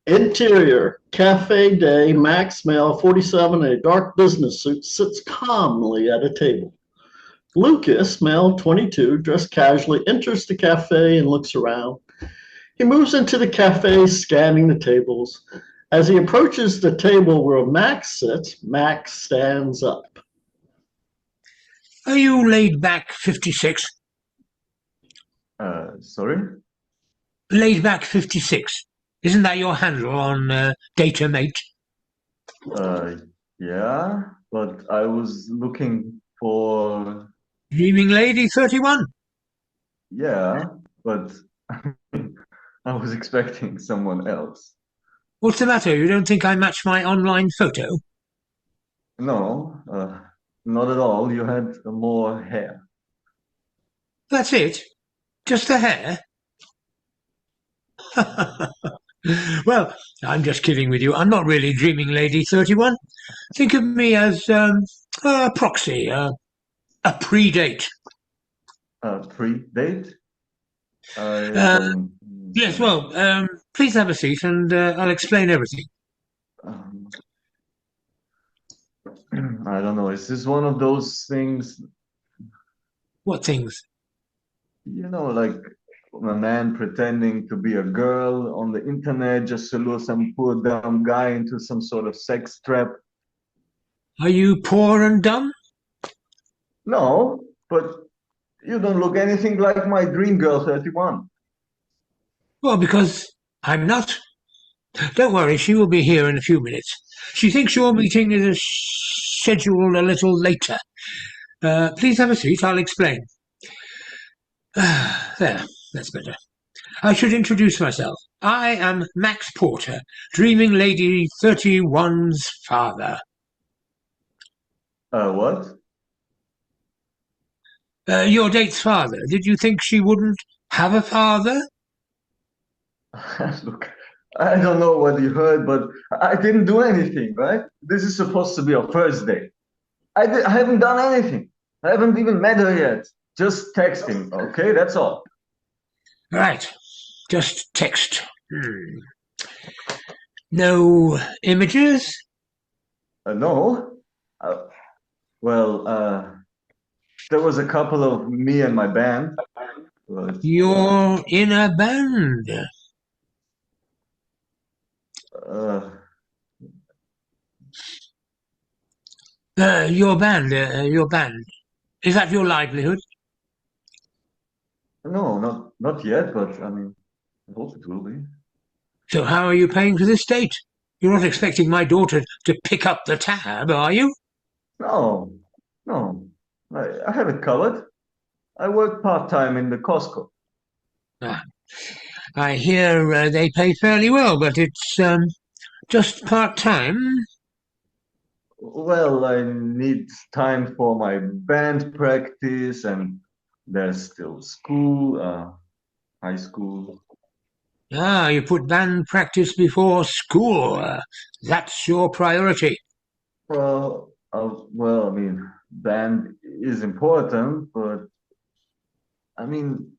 Interior, cafe day, Max male, 47, in a dark business suit, sits calmly at a table. Lucas, male, 22, dressed casually, enters the cafe and looks around. He moves into the cafe, scanning the tables. As he approaches the table where Max sits, Max stands up. Are you laid back 56? Sorry? Laid back 56. Isn't that your handle on Datamate? Uh, yeah, but I was looking for, Dreaming Lady 31? yeah, but I was expecting someone else. What's the matter? You don't think I match my online photo? No, not at all. You had more hair. That's it? Just the hair? Well, I'm just kidding with you. I'm not really Dreaming Lady 31. Think of me as a proxy, a pre-date. Pre-date? I Uh, don't. yes, well, please have a seat and I'll explain everything. Um, I don't know. Is this one of those things, What things? like a man pretending to be a girl on the internet just to lure some poor dumb guy into some sort of sex trap? Are you poor and dumb? No, but you don't look anything like my dream girl 31. Well, because I'm not. Don't worry, she will be here in a few minutes. She thinks your meeting is scheduled a little later. Please have a seat, I'll explain. There, that's better. I should introduce myself. I am Max Porter, Dreaming Lady 31's father. What? Your date's father. Did you think she wouldn't have a father? Look, I don't know what you heard, but I didn't do anything, right? This is supposed to be our first date. I haven't done anything. I haven't even met her yet. Just texting, okay? That's all. Right, just text. No images? No. Uh, well, there was a couple of me and my band, but You're in a band. uh, Your band. Is that your livelihood? no, not yet. But I mean, I hope it will be. So how are you paying for this date? You're not expecting my daughter to pick up the tab, are you? No, no, I have it covered. I work part-time in the Costco. Ah, I hear they pay fairly well, but it's just part-time. Well, I need time for my band practice, and there's still school, high school. Ah, you put band practice before school. That's your priority. Well, I mean, band is important, but I mean,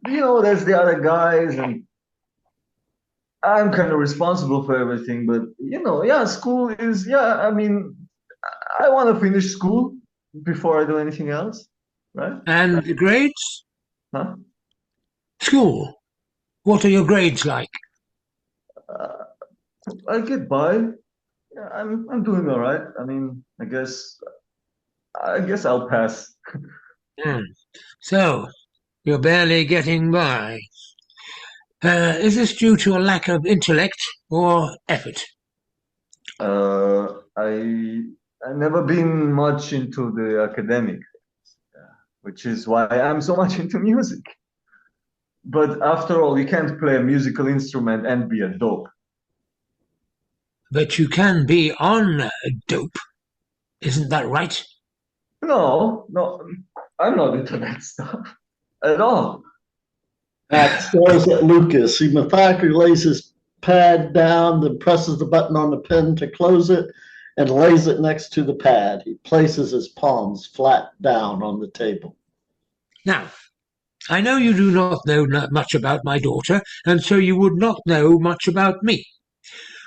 there's the other guys, and I'm kind of responsible for everything. But yeah, school is, yeah. I mean, I want to finish school before I do anything else, right? And the grades? Huh? School. What are your grades like? Uh, I get by. Yeah, I'm doing all right. I mean, I guess I'll pass. Hmm. So, you're barely getting by. Is this due to a lack of intellect or effort? I never been much into the academic, which is why I'm so much into music. But after all, you can't play a musical instrument and be a dope. But you can be on dope, isn't that right? No, no, I'm not into that stuff at all. Max stares at Lucas. He methodically lays his pad down, then presses the button on the pen to close it and lays it next to the pad. He places his palms flat down on the table. Now, I know you do not know much about my daughter, and so you would not know much about me,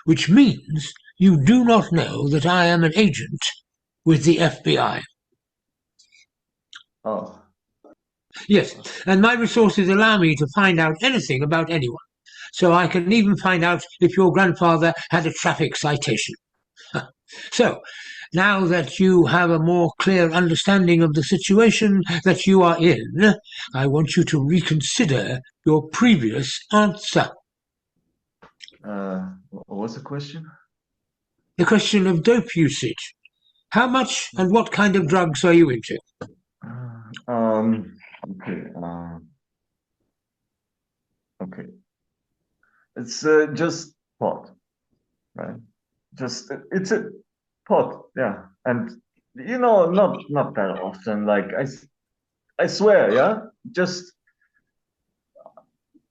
which means you do not know that I am an agent with the FBI. Oh, Yes, and my resources allow me to find out anything about anyone, so I can even find out if your grandfather had a traffic citation. So, now that you have a more clear understanding of the situation that you are in, I want you to reconsider your previous answer. what was the question? The question of dope usage. How much and what kind of drugs are you into? Okay. Okay. It's just pot, right? Just it's a pot, yeah. And not that often. Like I swear, yeah. Just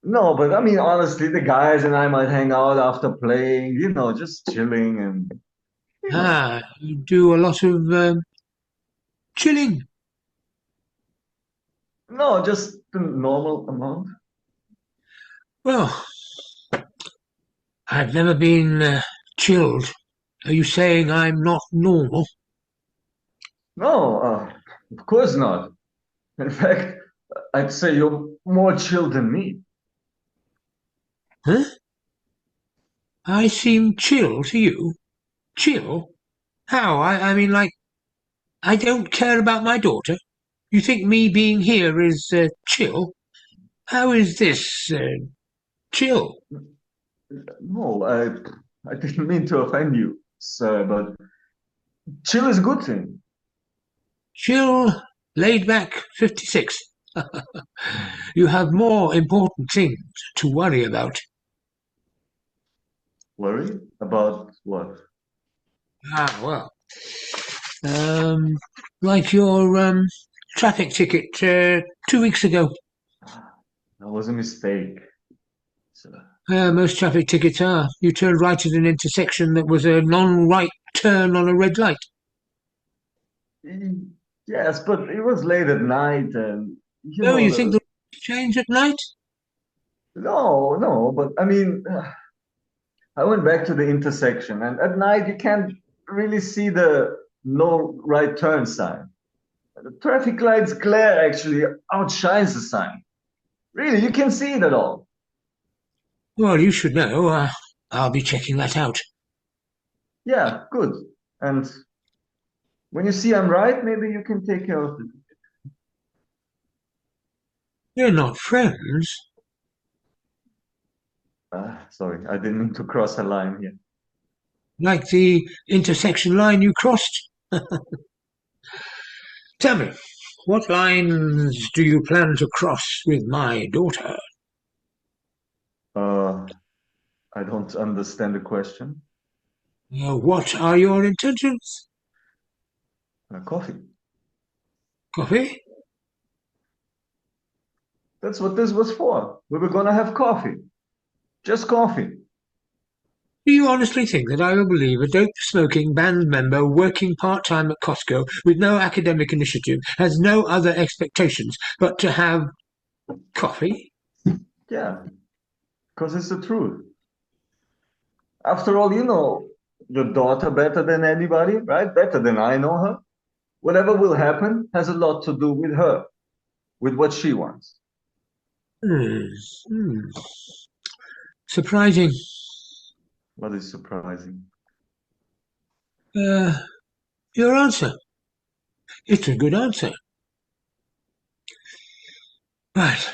no, but I mean, honestly, the guys and I might hang out after playing, just chilling and You do a lot of chilling. no, just the normal amount. Well, I've never been chilled. Are you saying I'm not normal? No, of course not. In fact, I'd say you're more chill than me. Huh? I seem chill to you? Chill? How? I mean, like, I don't care about my daughter? You think me being here is chill? How is this chill? No, I didn't mean to offend you, sir, but chill is a good thing. Chill, laid back 56. You have more important things to worry about. Worry about what? Ah, well. Um, like your traffic ticket 2 weeks ago. That was a mistake, sir. Most traffic tickets are. You turned right at an intersection that was a non-right turn on a red light. Yes, but it was late at night, and Oh, you think the roads change at night? no, but I mean, I went back to the intersection, and at night you can't really see the no right turn sign. The traffic light's glare actually outshines the sign. Really, you can see it at all. Well, you should know. I'll be checking that out. Yeah, good. And when you see I'm right, maybe you can take care of it. We're not friends. Sorry, I didn't mean to cross a line here. Like the intersection line you crossed. Tell me, what lines do you plan to cross with my daughter? Uh, I don't understand the question. What are your intentions? Coffee. Coffee? That's what this was for. We were gonna have coffee. Just coffee. Do you honestly think that I will believe a dope-smoking band member working part-time at Costco with no academic initiative has no other expectations but to have coffee? Yeah, because it's the truth. After all, you know your daughter better than anybody, right? Better than I know her. Whatever will happen has a lot to do with her, with what she wants. Hmm. Hmm. Surprising. What is surprising? Uh, your answer. It's a good answer. Right.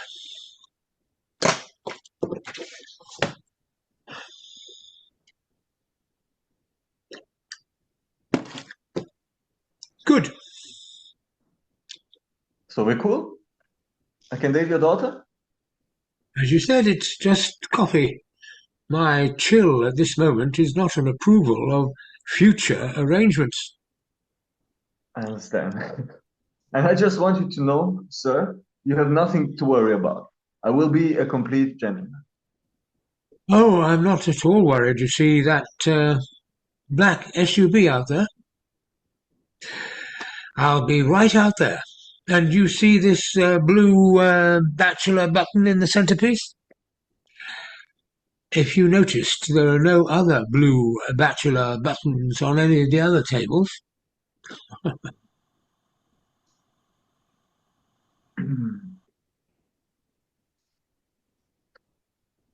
Good. So we're cool? I can date your daughter? As you said, it's just coffee. My chill at this moment is not an approval of future arrangements. I understand. And I just want you to know, sir, you have nothing to worry about. I will be a complete gentleman. Oh, I'm not at all worried. You see that black SUV out there? I'll be right out there, And you see this blue bachelor button in the centerpiece? If you noticed, there are no other blue bachelor buttons on any of the other tables.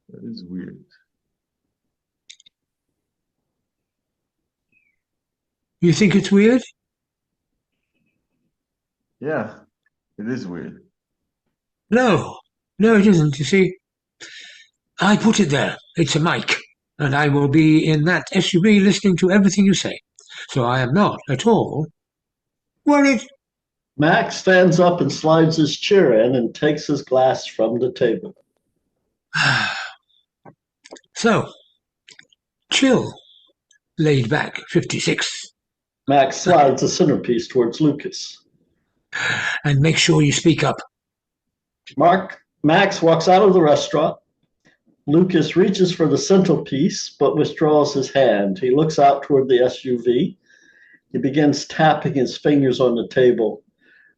That is weird. You think it's weird? Yeah, it is weird. No, no, it isn't. You see, I put it there. It's a mic, and I will be in that SUV listening to everything you say. So I am not at all worried. Max stands up and slides his chair in and takes his glass from the table. So, chill, laid back 56, Max slides the centerpiece towards Lucas. and make sure you speak up. Max walks out of the restaurant. Lucas reaches for the centerpiece but withdraws his hand. He looks out toward the SUV. He begins tapping his fingers on the table,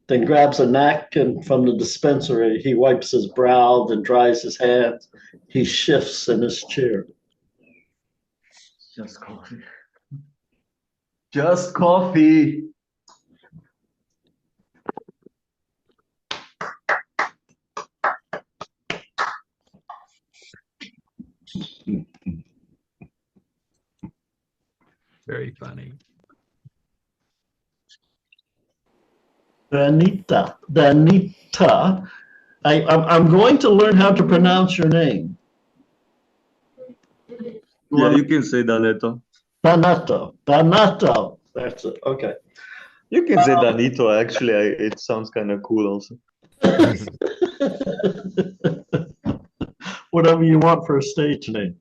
then grabs a napkin from the dispensary. He wipes his brow, then dries his hands. He shifts in his chair. Just coffee. Just coffee. Very funny. Danita. I'm going to learn how to pronounce your name. Yeah, you can say Daneto. Danato. That's it. Okay. You can say Danito. Actually, it sounds kind of cool also. Whatever you want for a stage name.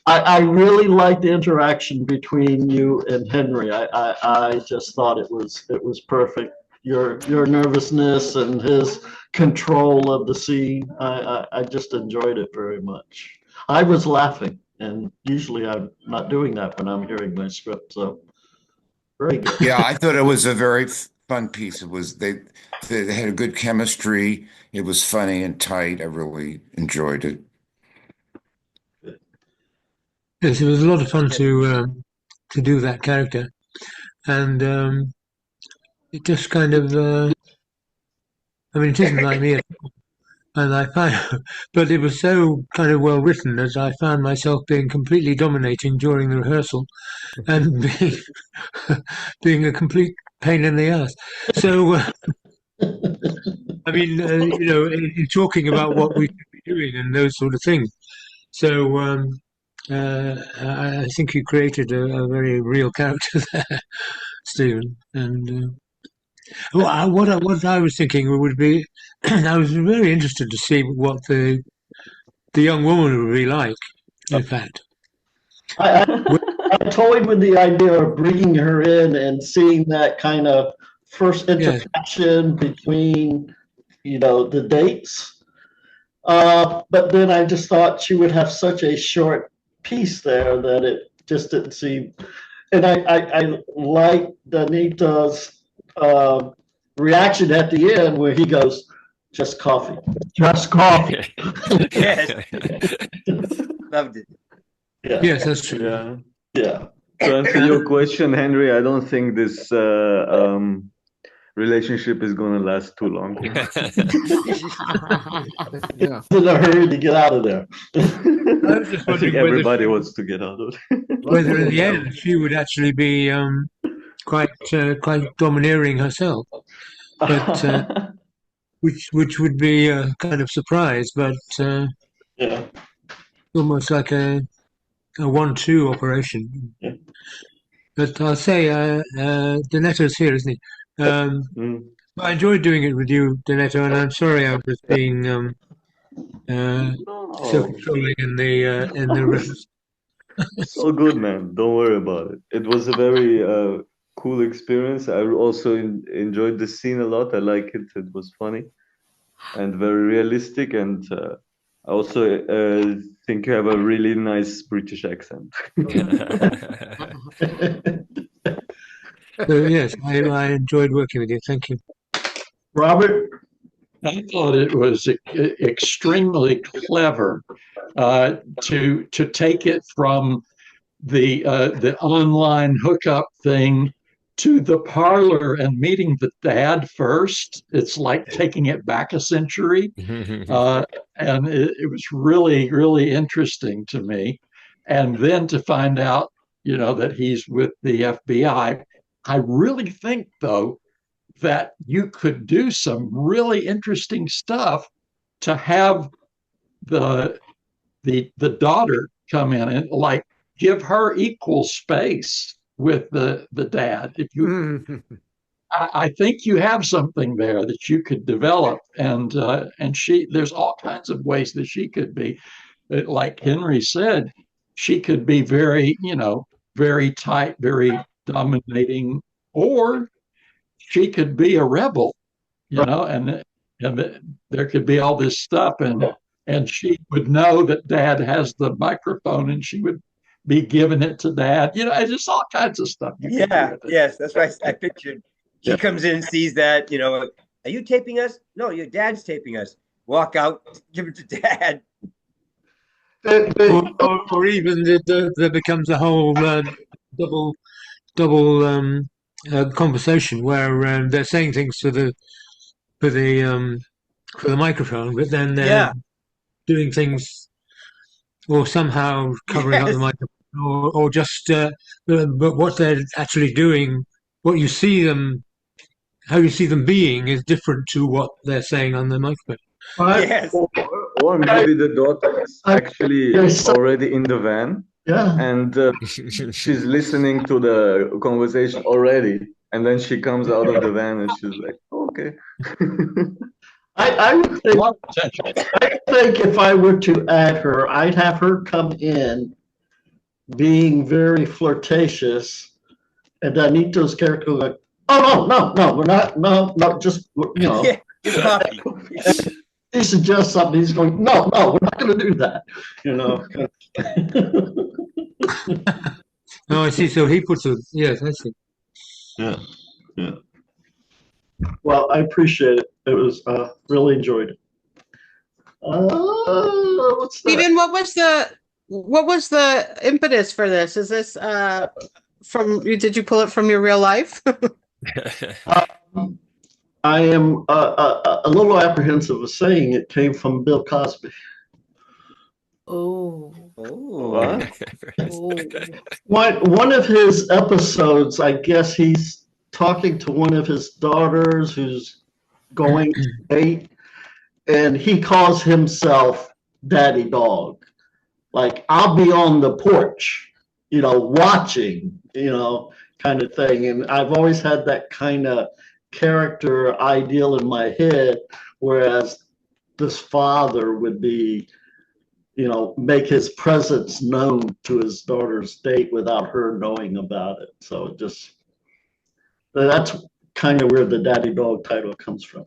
I really like the interaction between you and Henry. I just thought it was perfect. Your nervousness and his control of the scene. I just enjoyed it very much. I was laughing, and usually I'm not doing that when I'm hearing my script. So very good. Yeah, I thought it was a very fun piece. It was they had a good chemistry. It was funny and tight. I really enjoyed it. Yes, it was a lot of fun to do that character, and it just kind of. I mean, it isn't like me, and I find, but it was so kind of well written that I found myself being completely dominating during the rehearsal, and being a complete pain in the ass. So, I mean, in talking about what we should be doing and those sort of things. So. I think you created a very real character there, Stephen. And what I was thinking would be, I was very interested to see what the young woman would be like. In fact, I toyed with the idea of bringing her in and seeing that kind of first interaction between, the dates. But then I just thought she would have such a short piece there that it just didn't seem. And I like Danita's reaction at the end where he goes, "Just coffee, just coffee." Yes. Loved it. Yeah. yes, that's true. Yeah. Yeah. To answer your question, Henry, I don't think this relationship is going to last too long. Yeah. In a hurry to get out of there. I was just I wondering think everybody wants to get out of it. whether in the end she would actually be quite domineering herself, but which would be a kind of surprise, but Yeah. almost like a 1-2 operation. Yeah. But I'll say Donetto's here, isn't he? Mm. I enjoyed doing it with you, Donetto, and I'm sorry I was being so No, controlling in the reference. it's all good, man. Don't worry about it. It was a very cool experience. I also enjoyed the scene a lot. I like it. It was funny and very realistic. And I also think you have a really nice British accent. So yes, I enjoyed working with you. Thank you. Robert? I thought it was extremely clever to take it from the online hookup thing to the parlor and meeting the dad first. It's like taking it back a century, and it was really, really interesting to me. And then to find out, that he's with the FBI. I really think, though, that you could do some really interesting stuff to have the daughter come in and like give her equal space with the dad. If you, I think you have something there that you could develop, and there's all kinds of ways that she could be, like Henry said, she could be very, very tight, very dominating, or she could be a rebel, and there could be all this stuff, and she would know that dad has the microphone, and she would be giving it to dad. Just all kinds of stuff. Yes, that's right. I pictured. She comes in and sees that. Are you taping us? No, your dad's taping us. Walk out, give it to dad. Or even there becomes a whole double conversation where they're saying things for the microphone, but then they're doing things or somehow covering up the microphone, or just but what they're actually doing, what you see them, how you see them being, is different to what they're saying on the microphone. Yes. Or maybe the daughter is actually already in the van. Yeah. And she's listening to the conversation already. And then she comes out of the van and she's like, okay. I would think if I were to add her, I'd have her come in being very flirtatious, and Danito's character like, oh, no, we're not, no, just, he suggests something, he's going, no, we're not going to do that, Oh, I see. So he puts a, yes, I see. Yeah. Well, I appreciate it. It was really enjoyed it. What's that? Stephen, what was the impetus for this? Is this did you pull it from your real life? I am a little apprehensive of saying it came from Bill Cosby. Oh. What? One of his episodes, I guess he's talking to one of his daughters who's going to date, and he calls himself Daddy Dog. Like, I'll be on the porch, watching, kind of thing. And I've always had that kind of character ideal in my head, whereas this father would be, make his presence known to his daughter's date without her knowing about it. So that's kind of where the Daddy Dog title comes from.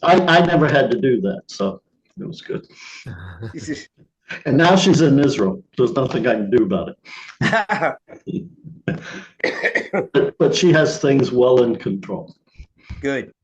I never had to do that, so it was good. And now she's in Israel. There's nothing I can do about it. But she has things well in control. Good.